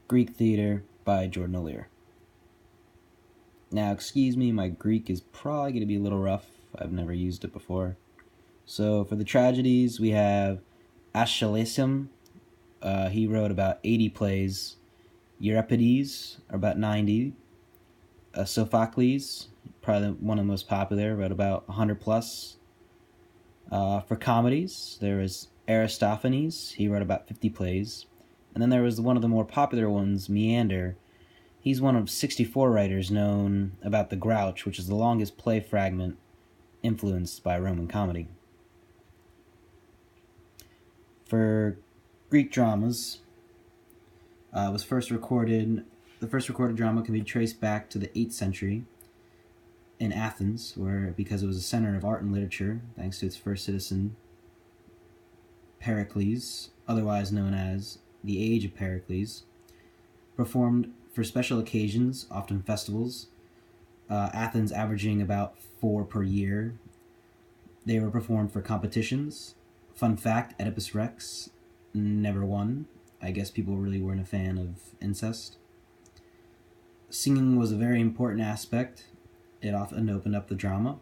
Greek Theater by Jordan Olear. Now, excuse me, my Greek is probably going to be a little rough. I've never used it before. So, for the tragedies, we have Aeschylus. He wrote about 80 plays. Euripides, or about 90. Sophocles, probably one of the most popular, wrote about 100 plus. For comedies, there was Aristophanes. He wrote about 50 plays. And then there was one of the more popular ones, Meander. He's one of 64 writers known about the Grouch, which is the longest play fragment influenced by Roman comedy. For Greek dramas, the first recorded drama can be traced back to the 8th century in Athens, because it was a center of art and literature, thanks to its first citizen, Pericles, otherwise known as the Age of Pericles, performed for special occasions, often festivals. Athens averaging about 4 per year. They were performed for competitions. Fun fact, Oedipus Rex never won. I guess people really weren't a fan of incest. Singing was a very important aspect. It often opened up the drama,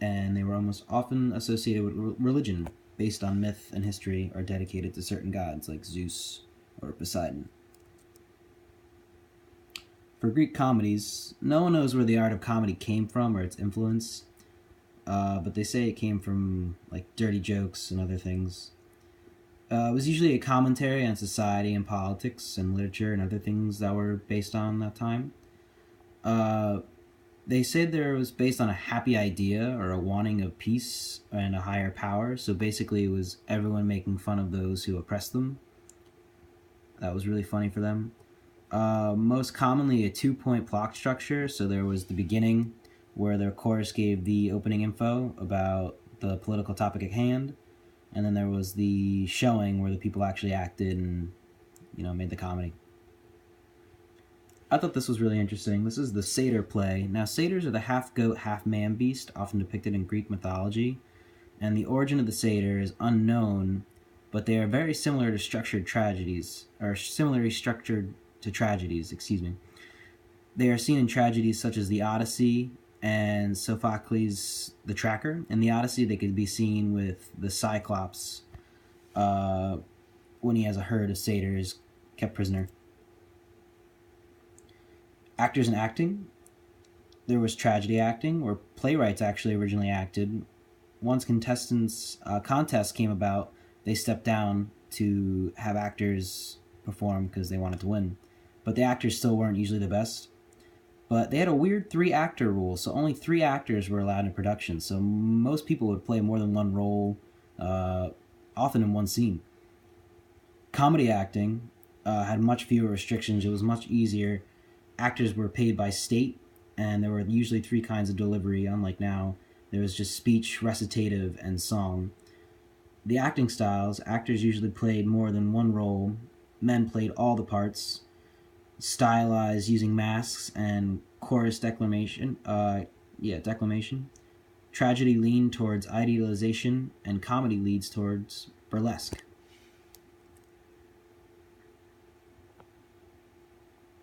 and they were almost often associated with religion, based on myth and history, or dedicated to certain gods like Zeus or Poseidon. For Greek comedies, no one knows where the art of comedy came from or its influence, but they say it came from like dirty jokes and other things. It was usually a commentary on society and politics and literature and other things that were based on that time. They said there was based on a happy idea or a wanting of peace and a higher power. So basically it was everyone making fun of those who oppressed them. That was really funny for them. Most commonly a 2-point plot structure. So there was the beginning where the chorus gave the opening info about the political topic at hand. And then there was the showing where the people actually acted and, made the comedy. I thought this was really interesting. This is the satyr play. Now, satyrs are the half-goat, half-man beast, often depicted in Greek mythology. And the origin of the satyr is unknown, but they are very similar to similarly structured to tragedies, They are seen in tragedies such as the Odyssey and Sophocles the Tracker. In the Odyssey, they could be seen with the Cyclops when he has a herd of satyrs kept prisoner. Actors and acting. There was tragedy acting, where playwrights actually originally acted. Once contests came about, they stepped down to have actors perform because they wanted to win. But the actors still weren't usually the best. But they had a weird 3-actor rule, so only 3 actors were allowed in production. So most people would play more than one role, often in one scene. Comedy acting had much fewer restrictions. It was much easier. Actors were paid by state, and there were usually 3 kinds of delivery, unlike now. There was just speech, recitative, and song. The acting styles, actors usually played more than one role. Men played all the parts, stylized using masks and chorus declamation. Tragedy leaned towards idealization, and comedy leads towards burlesque.